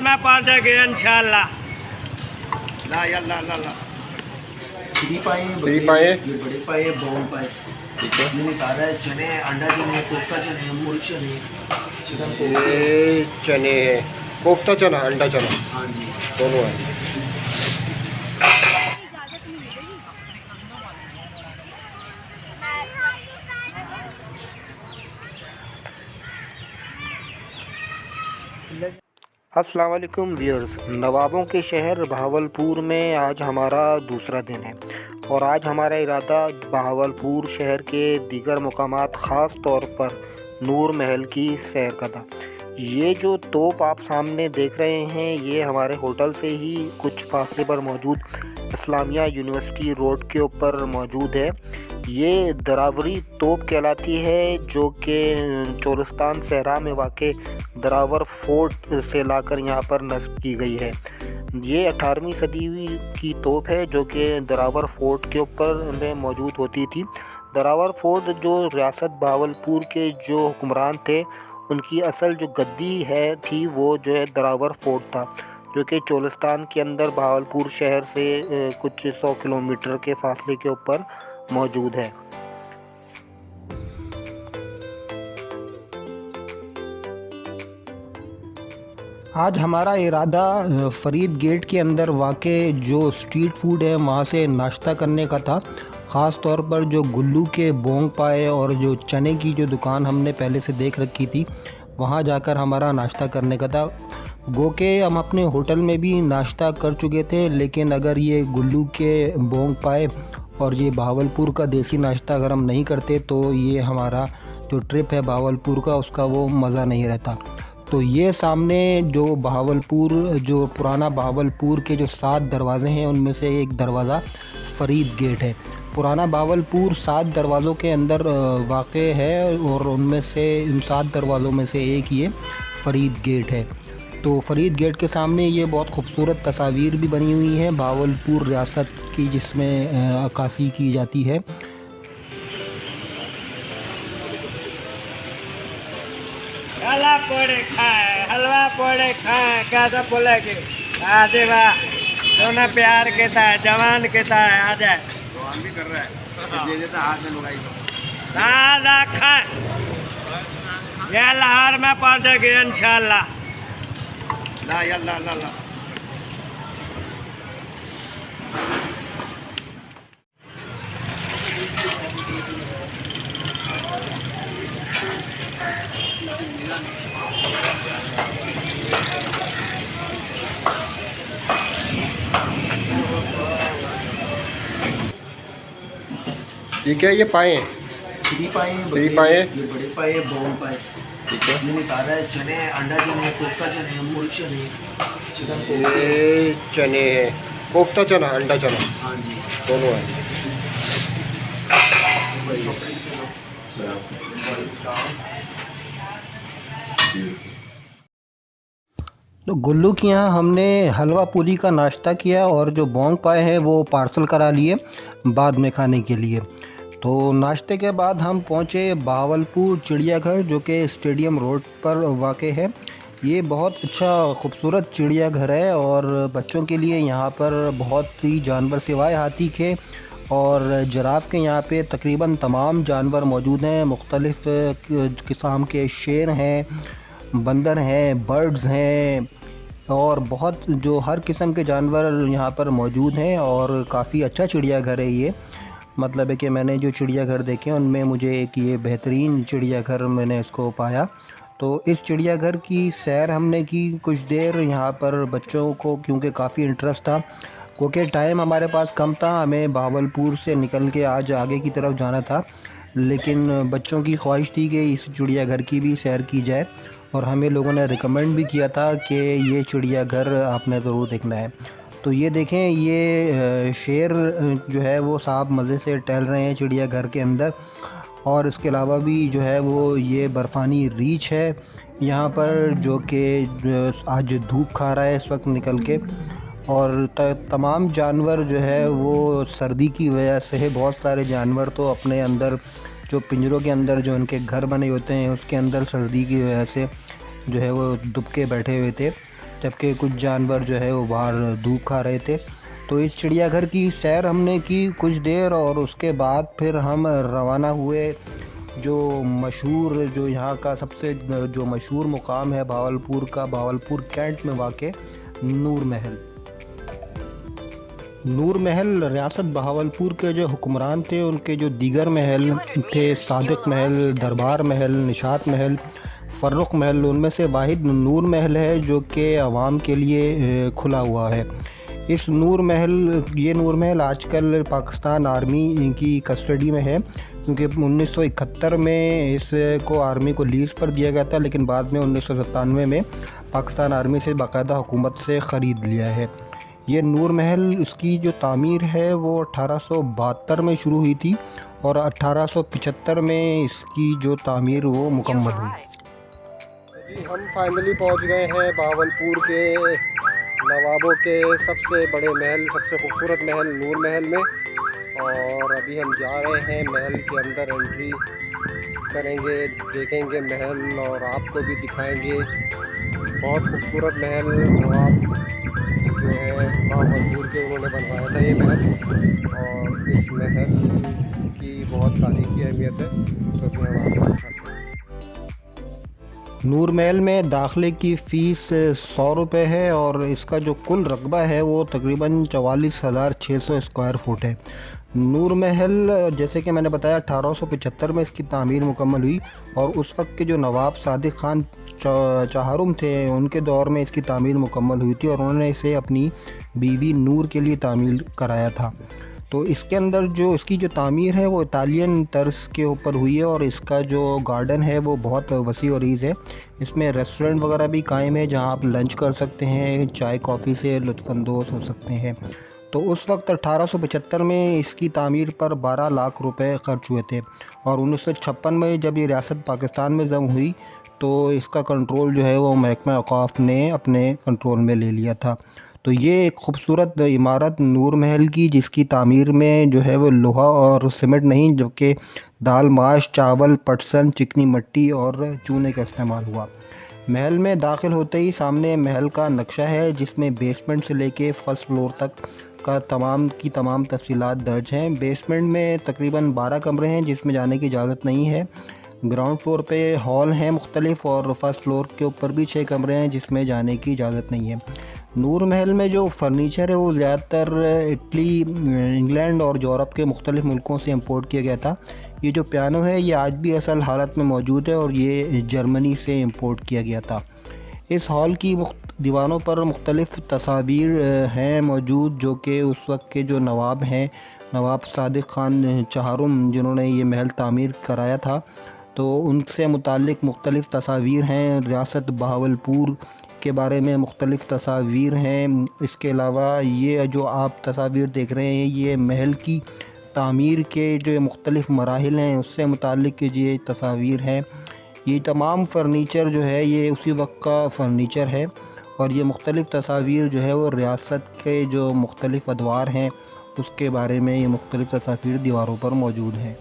में पहुंचेगी इंशाल्लाह। ला या ला ला ला फ्री पाए हैं, फ्री पाए हैं। ये बड़े पाए हैं, बॉम पाए। ठीक है, ये निकाल रहा है चने, अंडा चने, कोफ्ता चने, मुर्ग चने, चिकन कोफ्ते। ये चने है, कोफ्ता चना, अंडा चना हाँ जी, दोनों है। अस्सलाम वालेकुम व्यूअर्स, नवाबों के शहर बहावलपुर में आज हमारा दूसरा दिन है और आज हमारा इरादा बहावलपुर शहर के दीगर मुकामात ख़ास तौर पर नूर महल की सैर का था। ये जो तोप आप सामने देख रहे हैं ये हमारे होटल से ही कुछ फासले पर मौजूद इस्लामिया यूनिवर्सिटी रोड के ऊपर मौजूद है। ये दरावरी तोप कहलाती है जो कि चोलिस्तान सहरा में वाक़ दरावर फोर्ट से लाकर यहाँ पर नस्ब की गई है। ये 18वीं सदी की तोप है जो कि दरावर फोर्ट के ऊपर में मौजूद होती थी। दरावर फोर्ट जो रियासत बहावलपुर के जो हुक्मरान थे उनकी असल जो गद्दी थी वो जो है दरावर फोर्ट था, जो कि चोलिस्तान के अंदर बहावलपुर शहर से कुछ 100 किलोमीटर के फासले के ऊपर मौजूद है। आज हमारा इरादा फरीद गेट के अंदर वाक़े जो स्ट्रीट फूड है वहाँ से नाश्ता करने का था। ख़ास तौर पर जो गुल्लू के बोंग पाए और जो चने की जो दुकान हमने पहले से देख रखी थी वहाँ जाकर हमारा नाश्ता करने का था। गो के हम अपने होटल में भी नाश्ता कर चुके थे, लेकिन अगर ये गुल्लू के बोंग पाए और ये बहावलपुर का देसी नाश्ता अगर हम नहीं करते तो ये हमारा जो ट्रिप है बहावलपुर का उसका वो मज़ा नहीं रहता। तो ये सामने जो बहावलपुर जो पुराना बहावलपुर के जो 7 दरवाज़े हैं उनमें से एक दरवाज़ा फरीद गेट है। पुराना बहावलपुर 7 दरवाज़ों के अंदर वाक़ है और उनमें से इन 7 दरवाज़ों में से एक ये फरीद गेट है। तो फरीद गेट के सामने ये बहुत खूबसूरत तस्वीर भी बनी हुई है बहावलपुर रियासत की, जिसमें अक्कासी की जाती है। हलवा पोड़े खाए कैसा बोलेगी? आजे वाह, दोनों प्यार के था, जवान के था। आ जाए जवान भी कर रहा है, दे देता हाथ में लुगाई खाए। ये लाहौर में पहुंचेगी इंशाल्लाह। ला या ला ला ला ये क्या, ये पाए हैं? फ्री पाए हैं, फ्री पाए हैं। ये बड़े पाए हैं, बॉम पाए। ठीक है, ये निकाल रहा है चने, अंडा चने, कोफ्ता चने, मुर्ग चने, चिकन कोफ्ते। ये चने है, कोफ्ता चना, अंडा चना हाँ जी, दोनों है। तो गुल्लू के यहाँ हमने हलवा पूरी का नाश्ता किया और जो बोंग पाए हैं वो पार्सल करा लिए बाद में खाने के लिए। तो नाश्ते के बाद हम पहुँचे बहावलपुर चिड़ियाघर जो कि स्टेडियम रोड पर वाक़ है। ये बहुत अच्छा खूबसूरत चिड़ियाघर है और बच्चों के लिए यहाँ पर बहुत ही जानवर सिवाय हाथी के और जिराफ के यहाँ पे तकरीबन तमाम जानवर मौजूद हैं। मुख्तलिफ़ किस्म के शेर हैं, बंदर हैं, बर्ड्स हैं और बहुत जो हर किस्म के जानवर यहाँ पर मौजूद हैं और काफ़ी अच्छा चिड़ियाघर है ये। मतलब है कि मैंने जो चिड़ियाघर देखे उनमें मुझे एक ये बेहतरीन चिड़ियाघर मैंने इसको पाया। तो इस चिड़ियाघर की सैर हमने की कुछ देर यहाँ पर बच्चों को, क्योंकि काफ़ी इंटरेस्ट था, क्योंकि टाइम हमारे पास कम था, हमें बहावलपुर से निकल के आज आगे की तरफ जाना था, लेकिन बच्चों की ख्वाहिश थी कि इस चिड़ियाघर की भी सैर की जाए और हमें लोगों ने रिकमेंड भी किया था कि ये चिड़ियाघर आपने ज़रूर देखना है। तो ये देखें, ये शेर जो है वो साहब मज़े से टहल रहे हैं चिड़ियाघर के अंदर और इसके अलावा भी जो है वो ये बर्फ़ानी रीछ है यहाँ पर जो कि आज धूप खा रहा है इस वक्त निकल के। और तमाम जानवर जो है वो सर्दी की वजह से बहुत सारे जानवर तो अपने अंदर जो पिंजरों के अंदर जो उनके घर बने होते हैं उसके अंदर सर्दी की वजह से जो है वो दुबके बैठे हुए थे। जबकि कुछ जानवर जो है वो बाहर धूप खा रहे थे। तो इस चिड़ियाघर की सैर हमने की कुछ देर और उसके बाद फिर हम रवाना हुए जो मशहूर, जो यहाँ का सबसे जो मशहूर मुकाम है भावलपुर का, भावलपुर कैंट में वाक़ नूर महल। नूर महल रियासत बहावलपुर के जो हुक्मरान थे उनके जो दीगर महल थे, सादिक महल, दरबार महल, निशात महल, फ़र्रुख महल, उनमें से वाहिद नूर महल है जो कि आवाम के लिए खुला हुआ है। इस ये नूर महल आजकल पाकिस्तान आर्मी की कस्टडी में है, क्योंकि 1971 में इसको आर्मी को लीज़ पर दिया गया था, लेकिन बाद में 1997 में पाकिस्तान आर्मी से बाकायदा हुकूमत से ख़रीद लिया है। ये नूर महल, उसकी जो तामीर है वो 1872 में शुरू हुई थी और 1875 में इसकी जो तामीर वो मुकम्मल हुई। जी हम फाइनली पहुंच गए हैं बहावलपुर के नवाबों के सबसे बड़े महल, सबसे खूबसूरत महल नूर महल में, और अभी हम जा रहे हैं महल के अंदर एंट्री करेंगे, देखेंगे महल और आपको भी दिखाएंगे। बहुत खूबसूरत महल नवाब जो है बहावलपुर के उन्होंने बनवाया था ये महल, और इस महल की बहुत तारीखी अहमियत है, तो फिर हम आपको दिखाते हैं। नूर महल में दाखिले की फ़ीस 100 रुपये है और इसका जो कुल रकबा है वो तकरीबन 44,600 स्क्वायर फुट है। नूर महल, जैसे कि मैंने बताया, 1875 में इसकी तामीर मुकम्मल हुई और उस वक्त के जो नवाब सादिक खान चहारुम थे उनके दौर में इसकी तामीर मुकम्मल हुई थी और उन्होंने इसे अपनी बीवी नूर के लिए तामीर कराया था। तो इसके अंदर जो इसकी जो तामीर है वो इटालियन तर्ज के ऊपर हुई है और इसका जो गार्डन है वो बहुत वसी और रीज़ है। इसमें रेस्टोरेंट वगैरह भी कायम है जहां आप लंच कर सकते हैं, चाय कॉफ़ी से लुत्फ़अंदोज़ हो सकते हैं। तो उस वक्त 1875 में इसकी तामीर पर 12 लाख रुपए खर्च हुए थे और 1956 में जब ये रियासत पाकिस्तान में जम हुई तो इसका कंट्रोल जो है वो महकमा औक़ाफ़ ने अपने कंट्रोल में ले लिया था। तो ये एक ख़ूबसूरत इमारत नूर महल की, जिसकी तामीर में जो है वो लोहा और सीमेंट नहीं, जबकि दाल, माश, चावल, पटसन, चिकनी मिट्टी और चूने का इस्तेमाल हुआ। महल में दाखिल होते ही सामने महल का नक्शा है जिसमें बेसमेंट से लेके फ़र्स्ट फ्लोर तक का तमाम तफसीलात दर्ज हैं। बेसमेंट में तकरीबन 12 कमरे हैं जिसमें जाने की इजाज़त नहीं है। ग्राउंड फ्लोर पे हॉल हैं मुख्तलिफ़ और फर्स्ट फ्लोर के ऊपर भी 6 कमरे हैं जिसमें जाने की इजाज़त नहीं है। नूर महल में जो फर्नीचर है वो ज़्यादातर इटली, इंग्लैंड और यूरोप के मुख्तलिफ़ मुल्कों से इंपोर्ट किया गया था। ये जो पियानो है ये आज भी असल हालत में मौजूद है और ये जर्मनी से इंपोर्ट किया गया था। इस हॉल की दीवारों पर मुख्तलिफ़ तस्वीर हैं मौजूद, जो कि उस वक्त के जो नवाब हैं, नवाब सादिक खान चहारुम, जिन्होंने ये महल तामीर कराया था, तो उनसे मुताल्लिक़ मुख्तलिफ़ तस्वीर हैं। रियासत बहावलपुर के बारे में मुख्तलिफ़ तस्वीर हैं। इसके अलावा ये जो आप तस्वीर देख रहे हैं ये महल की तामीर के जो मुख्तलिफ़ मराहिल हैं उससे मुताल्लिक़ ये तस्वीर हैं। ये तमाम फ़र्नीचर जो है ये उसी वक्त का फ़र्नीचर है और ये मुख्तलिफ़ तस्वीर जो है वो रियासत के जो मुख्तलिफ़ अदवार हैं उसके बारे में ये मुख्तलिफ़ तस्वीर दीवारों पर मौजूद हैं।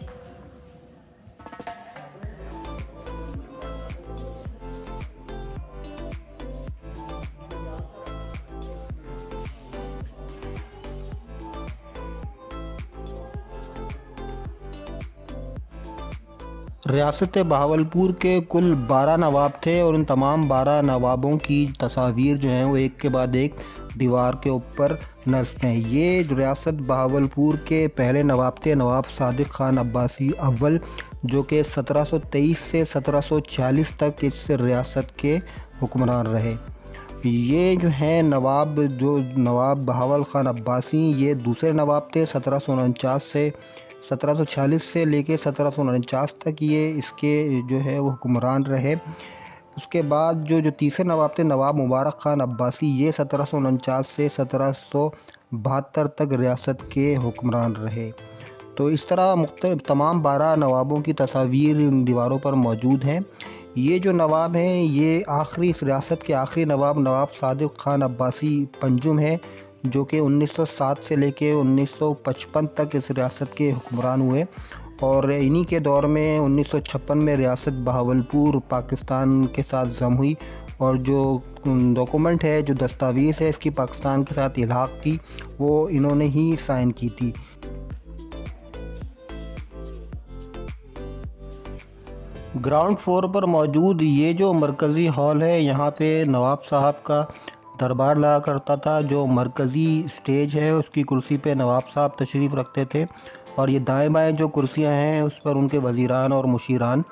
रियासत बहावलपुर के कुल 12 नवाब थे और उन तमाम 12 नवाबों की तस्वीर जो हैं वो एक के बाद एक दीवार के ऊपर नस्ब हैं। ये रियासत बहावलपुर के पहले नवाब थे, नवाब सादिक खान अब्बासी अव्वल, जो कि 1723 से 1740 तक इस रियासत के हुक्मरान रहे। ये जो हैं नवाब बहावल खान अब्बासी, ये दूसरे नवाब थे। 1740 से लेके 1749 तक ये इसके जो है वो हुक्मरान रहे। उसके बाद जो तीसरे नवाब थे, नवाब मुबारक खान अब्बासी, ये 1749 से 1772 तक रियासत के हुक्मरान रहे। तो इस तरह तमाम 12 नवाबों की तस्वीर दीवारों पर मौजूद हैं। ये जो नवाब हैं ये इस रियासत के आखिरी नवाब सादिक खान अब्बासी पंजुम है, जो कि 1907 से लेके 1955 तक इस रियासत के हुक्मरान हुए और इन्हीं के दौर में 1956 में रियासत बहावलपुर पाकिस्तान के साथ जम हुई और जो डॉक्यूमेंट है, जो दस्तावेज़ है इसकी पाकिस्तान के साथ इल्हाक़ की, वो इन्होंने ही साइन की थी। ग्राउंड फ्लोर पर मौजूद ये जो मरकज़ी हॉल है, यहाँ पे नवाब साहब का दरबार लगा करता था। जो मरकज़ी स्टेज है उसकी कुर्सी पे नवाब साहब तशरीफ़ रखते थे और ये दाएं बाएं जो कुर्सियां हैं उस पर उनके वज़ीरान और मुशीरान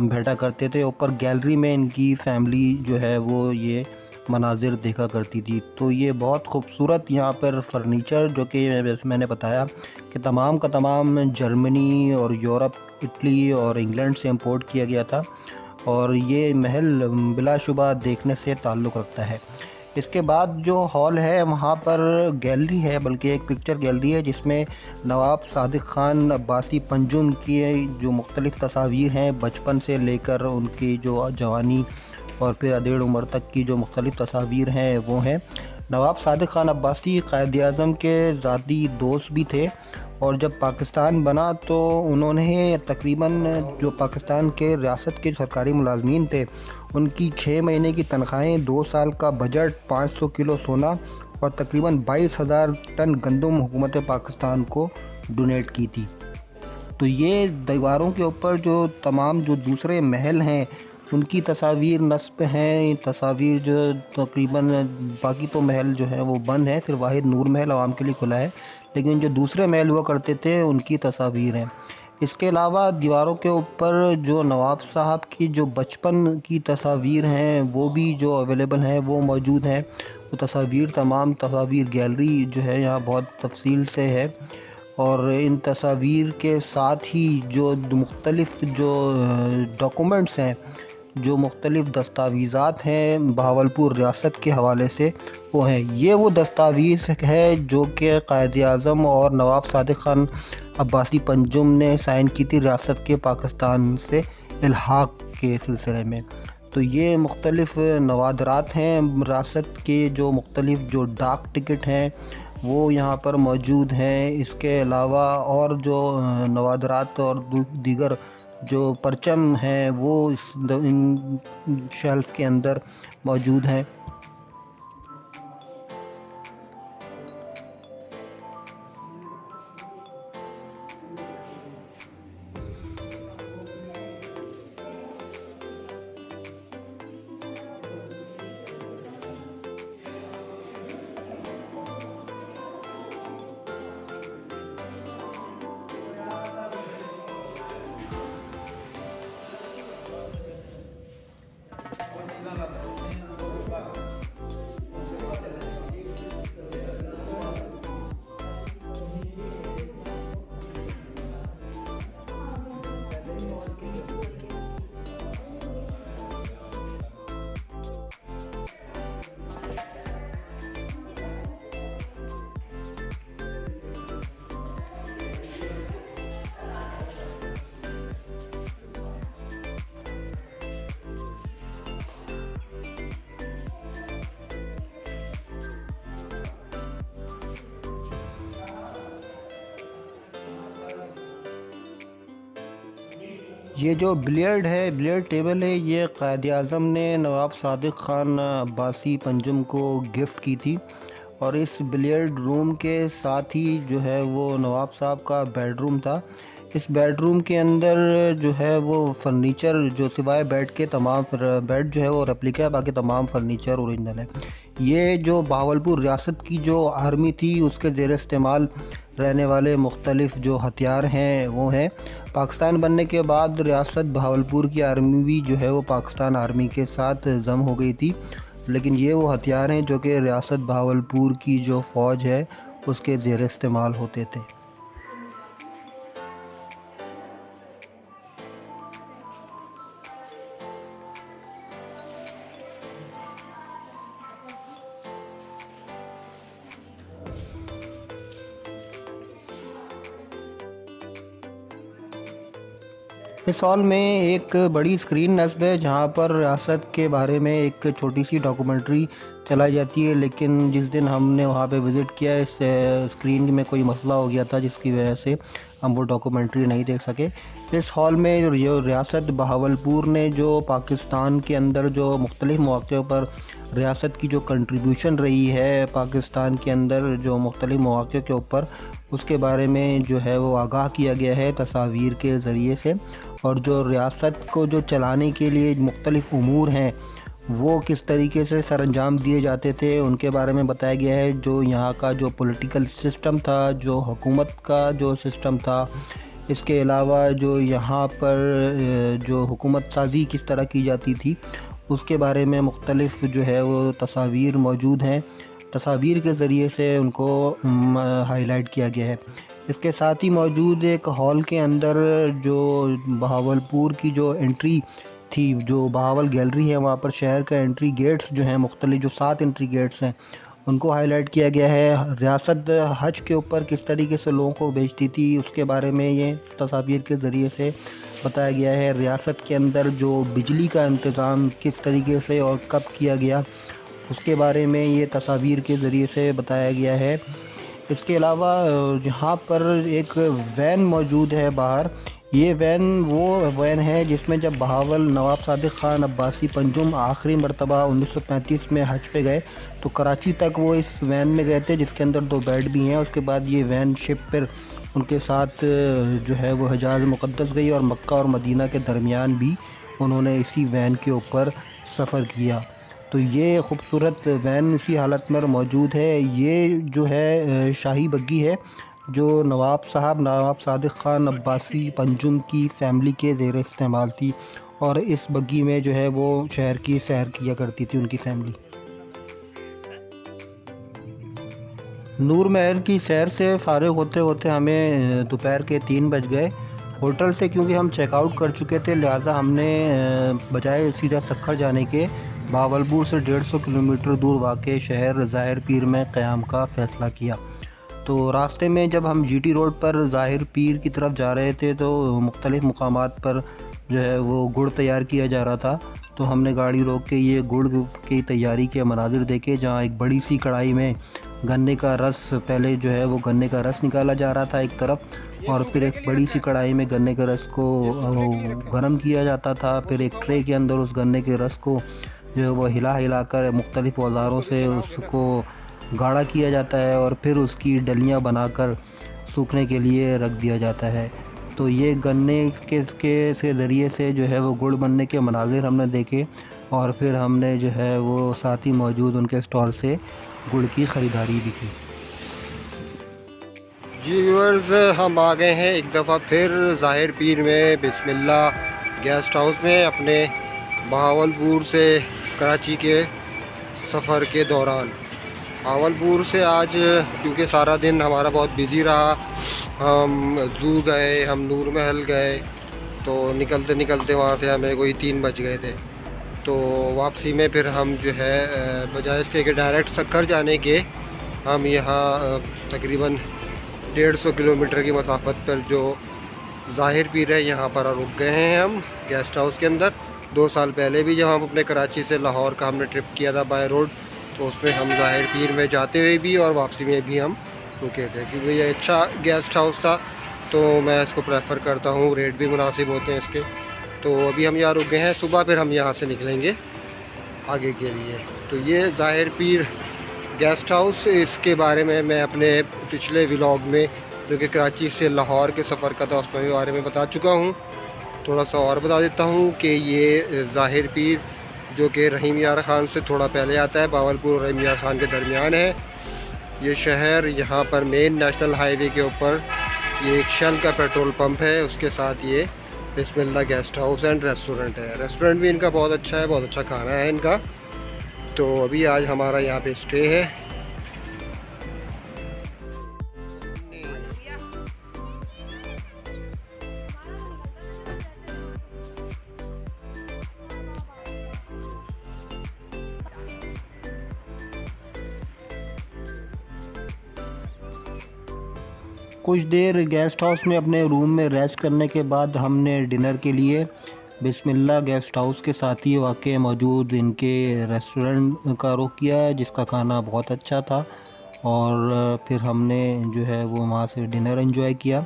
बैठा करते थे। ऊपर गैलरी में इनकी फ़ैमिली जो है वो ये मनाजिर देखा करती थी। तो ये बहुत खूबसूरत यहाँ पर फ़र्नीचर, जो कि मैंने बताया कि तमाम का तमाम जर्मनी और यूरोप, इटली और इंग्लैंड से इंपोर्ट किया गया था और ये महल बिलाशुबा देखने से ताल्लुक़ रखता है। इसके बाद जो हॉल है वहाँ पर गैलरी है, बल्कि एक पिक्चर गैलरी है जिसमें नवाब सादिक ख़ान अब्बासी पंजुम की जो मुख्तलिफ़ तस्वीर हैं, बचपन से लेकर उनकी जो जवानी और फिर अधेड़ उम्र तक की जो मुख्तलिफ़ तस्वीर हैं वो हैं। नवाब सादिक ख़ान अब्बासी क़ायद-ए-आज़म के ज़ाती दोस्त भी थे और जब पाकिस्तान बना तो उन्होंने तकरीबन जो पाकिस्तान के रियासत के सरकारी मुलाजमीन थे उनकी 6 महीने की तनख्वाहें, 2 साल का बजट, 500 किलो सोना और तकरीबन 22,000 टन गंदम हुकूमत पाकिस्तान को डोनेट की थी। तो ये दीवारों के ऊपर जो तमाम जो दूसरे महल हैं उनकी तस्वीर नस्ब हैं। तस्वीर जो तकरीबन बाकी तो महल जो है वो बंद है, सिर्फ वाहिद नूर महल आवाम के लिए खुला है, लेकिन जो दूसरे महल हुआ करते थे उनकी तस्वीर हैं। इसके अलावा दीवारों के ऊपर जो नवाब साहब की जो बचपन की तस्वीर हैं वो भी जो अवेलेबल हैं वो मौजूद हैं। वो तस्वीर, तमाम तस्वीर गैलरी जो है यहाँ बहुत तफसील से है और इन तस्वीर के साथ ही जो मुख्तलिफ़ जो डॉक्यूमेंट्स हैं, जो मुख्तलिफ़ दस्तावेज़ात हैं बहावलपुर रियासत के हवाले से वो हैं। ये वो दस्तावेज़ है जो कि क़ायद-ए-आज़म और नवाब सादिक ख़ान अब्बासी पंजुम ने साइन की थी रियासत के पाकिस्तान से इल्हाक़ के सिलसिले में। तो ये मुख्तलिफ़ नवादरात हैं रियासत के, जो मुख्तलिफ़ जो डाक टिकट हैं वो यहाँ पर मौजूद हैं। इसके अलावा और जो नवादरात और दीगर जो परचम हैं वो इन शेल्फ के अंदर मौजूद हैं। ये जो बिलियर्ड है, बिलियर्ड टेबल है, ये क़ायद-ए-आज़म ने नवाब सादिक ख़ान अब्बासी पंजुम को गिफ्ट की थी और इस बिलियर्ड रूम के साथ ही जो है वो नवाब साहब का बेडरूम था। इस बेडरूम के अंदर जो है वो फर्नीचर, जो सिवाय बेड के तमाम बेड जो है वो रेप्लिका है, बाकी तमाम फर्नीचर ओरिजिनल है। ये जो बहावलपुर रियासत की जो आर्मी थी उसके ज़ेर इस्तेमाल रहने वाले मुख्तलिफ़ जो हथियार हैं वो हैं। पाकिस्तान बनने के बाद रियासत बहावलपुर की आर्मी भी जो है वो पाकिस्तान आर्मी के साथ जम हो गई थी, लेकिन ये वो हथियार हैं जो कि रियासत बहावलपुर की जो फ़ौज है उसके ज़ेर इस्तेमाल होते थे। इस हॉल में एक बड़ी स्क्रीन नस्ब है जहाँ पर रियासत के बारे में एक छोटी सी डॉक्यूमेंट्री चलाई जाती है, लेकिन जिस दिन हमने वहाँ पे विज़िट किया इस स्क्रीन में कोई मसला हो गया था जिसकी वजह से हम वो डॉक्यूमेंट्री नहीं देख सके। इस हॉल में जो रियासत बहावलपुर ने जो पाकिस्तान के अंदर जो मुख्तलिफ़ मौक़ों पर रियासत की जो कंट्रीब्यूशन रही है पाकिस्तान के अंदर जो मुख्तलिफ़ मौक़ों के ऊपर, उसके बारे में जो है वो आगाह किया गया है तस्वीर के ज़रिए से। और जो रियासत को जो चलाने के लिए मुख्तलिफ़ उमूर हैं वो किस तरीके से सरअंजाम दिए जाते थे उनके बारे में बताया गया है। जो यहाँ का जो पॉलिटिकल सिस्टम था, जो हुकूमत का जो सिस्टम था, इसके अलावा जो यहाँ पर जो हुकूमत साजी किस तरह की जाती थी उसके बारे में मुख्तलिफ़ जो है वो तस्वीर मौजूद हैं। तस्वीर के ज़रिए से उनको हाईलाइट किया गया है। इसके साथ ही मौजूद एक हॉल के अंदर जो बहावलपुर की जो एंट्री थी, जो बहावल गैलरी है, वहाँ पर शहर का एंट्री गेट्स जो हैं मुख्तलिफ़ जो 7 एंट्री गेट्स हैं उनको हाईलाइट किया गया है। रियासत हज के ऊपर किस तरीके से लोगों को भेजती थी उसके बारे में ये तस्वीर के ज़रिए से बताया गया है। रियासत के अंदर जो बिजली का इंतज़ाम किस तरीके से और कब किया गया उसके बारे में ये तस्वीर के ज़रिए से बताया गया है। इसके अलावा यहाँ पर एक वैन मौजूद है बाहर। ये वैन वो वैन है जिसमें जब बहावल नवाब सादिक ख़ान अब्बासी पंजुम आखिरी मरतबा 1935 में हज पे गए तो कराची तक वो इस वैन में गए थे, जिसके अंदर 2 बेड भी हैं। उसके बाद ये वैन शिप पर उनके साथ जो है वो हिजाज़ मुक़द्दस गई और मक्का और मदीना के दरमियान भी उन्होंने इसी वैन के ऊपर सफ़र किया। तो ये ख़ूबसूरत वैन इसी हालत में मौजूद है। ये जो है शाही बग्गी है जो नवाब सादिक ख़ान अब्बासी पंजुम की फ़ैमिली के ज़ेर इस्तेमाल थी और इस बग्गी में जो है वो शहर की सैर किया करती थी उनकी फ़ैमिली। नूर महल की सैर से फ़ारिग होते होते हमें दोपहर के 3 बज गए। होटल से क्योंकि हम चेकआउट कर चुके थे, लिहाजा हमने बजाय सीधा सक्खर जाने के बहावलपुर से 150 किलोमीटर दूर वाक़ शहर ज़ाहिर पीर में क़याम का फ़ैसला किया। तो रास्ते में जब हम जीटी रोड पर ज़ाहिर पीर की तरफ जा रहे थे तो मुख्तलिफ़ मुकामात पर जो है वो गुड़ तैयार किया जा रहा था। तो हमने गाड़ी रोक के ये गुड़ की तैयारी के मनाजिर देखे, जहाँ एक बड़ी सी कढ़ाई में गन्ने का रस, पहले जो है वो गन्ने का रस निकाला जा रहा था एक तरफ, और फिर एक बड़ी सी कढ़ाई में गन्ने के रस को गर्म किया जाता था। फिर एक ट्रे के अंदर उस गन्ने के रस को जो है वो हिला कर मुख्तलिफ़ औज़ारों से उसको गाढ़ा किया जाता है और फिर उसकी डलियाँ बनाकर सूखने के लिए रख दिया जाता है। तो ये गन्ने के ज़रिए से जो है वो गुड़ बनने के मनाज़िर हमने देखे और फिर हमने जो है वो साथ ही मौजूद उनके स्टॉल से गुड़ की ख़रीदारी भी की। जी व्यूअर्स, हम आ गए हैं एक दफ़ा फिर ज़ाहिर पीर में बिस्मिल्लाह गेस्ट हाउस में अपने बहावलपुर से कराची के सफ़र के दौरान। बहावलपुर से आज क्योंकि सारा दिन हमारा बहुत बिज़ी रहा, हम ज़ू गए, हम नूर महल गए, तो निकलते निकलते वहाँ से हमें कोई 3 बज गए थे। तो वापसी में फिर हम जो है बजाय इसके कि डायरेक्ट सक्खर जाने के, हम यहाँ तकरीबन 150 किलोमीटर की मसाफत पर जो ज़ाहिर पीर है यहाँ पर रुक गए हैं हम गेस्ट हाउस के अंदर। 2 साल पहले भी जब हम अपने कराची से लाहौर का हमने ट्रिप किया था बाय रोड, तो उसमें हम ज़ाहिर पीर में जाते हुए भी और वापसी में भी हम रुके थे, क्योंकि ये अच्छा गेस्ट हाउस था तो मैं इसको प्रेफर करता हूँ, रेट भी मुनासिब होते हैं इसके। तो अभी हम यहाँ रुक गए हैं, सुबह फिर हम यहाँ से निकलेंगे आगे के लिए। तो ये ज़ाहिर पीर गेस्ट हाउस, इसके बारे में मैं अपने पिछले व्लॉग में जो कि कराची से लाहौर के सफ़र का था उसमें भी बारे में बता चुका हूँ। थोड़ा सा और बता देता हूँ कि ये ज़ाहिर पीर जो कि रहीम यार ख़ान से थोड़ा पहले आता है, बहावलपुर और रहीम यार ख़ान के दरमियान है ये शहर। यहाँ पर मेन नेशनल हाईवे के ऊपर ये एक शेल का पेट्रोल पंप है, उसके साथ ये बिस्मिल्लाह गेस्ट हाउस एंड रेस्टोरेंट है। रेस्टोरेंट भी इनका बहुत अच्छा है, बहुत अच्छा खाना है इनका। तो अभी आज हमारा यहाँ पे स्टे है। कुछ देर गेस्ट हाउस में अपने रूम में रेस्ट करने के बाद हमने डिनर के लिए बिस्मिल्लाह गेस्ट हाउस के साथ ही वाक़ई मौजूद इनके रेस्टोरेंट का रुख किया है, जिसका खाना बहुत अच्छा था। और फिर हमने जो है वो वहाँ से डिनर एंजॉय किया।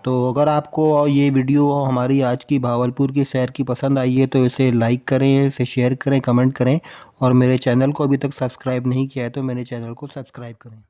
तो अगर आपको ये वीडियो हमारी आज की भावलपुर की सैर की पसंद आई है तो इसे लाइक करें, इसे शेयर करें, कमेंट करें और मेरे चैनल को अभी तक सब्सक्राइब नहीं किया है तो मेरे चैनल को सब्सक्राइब करें।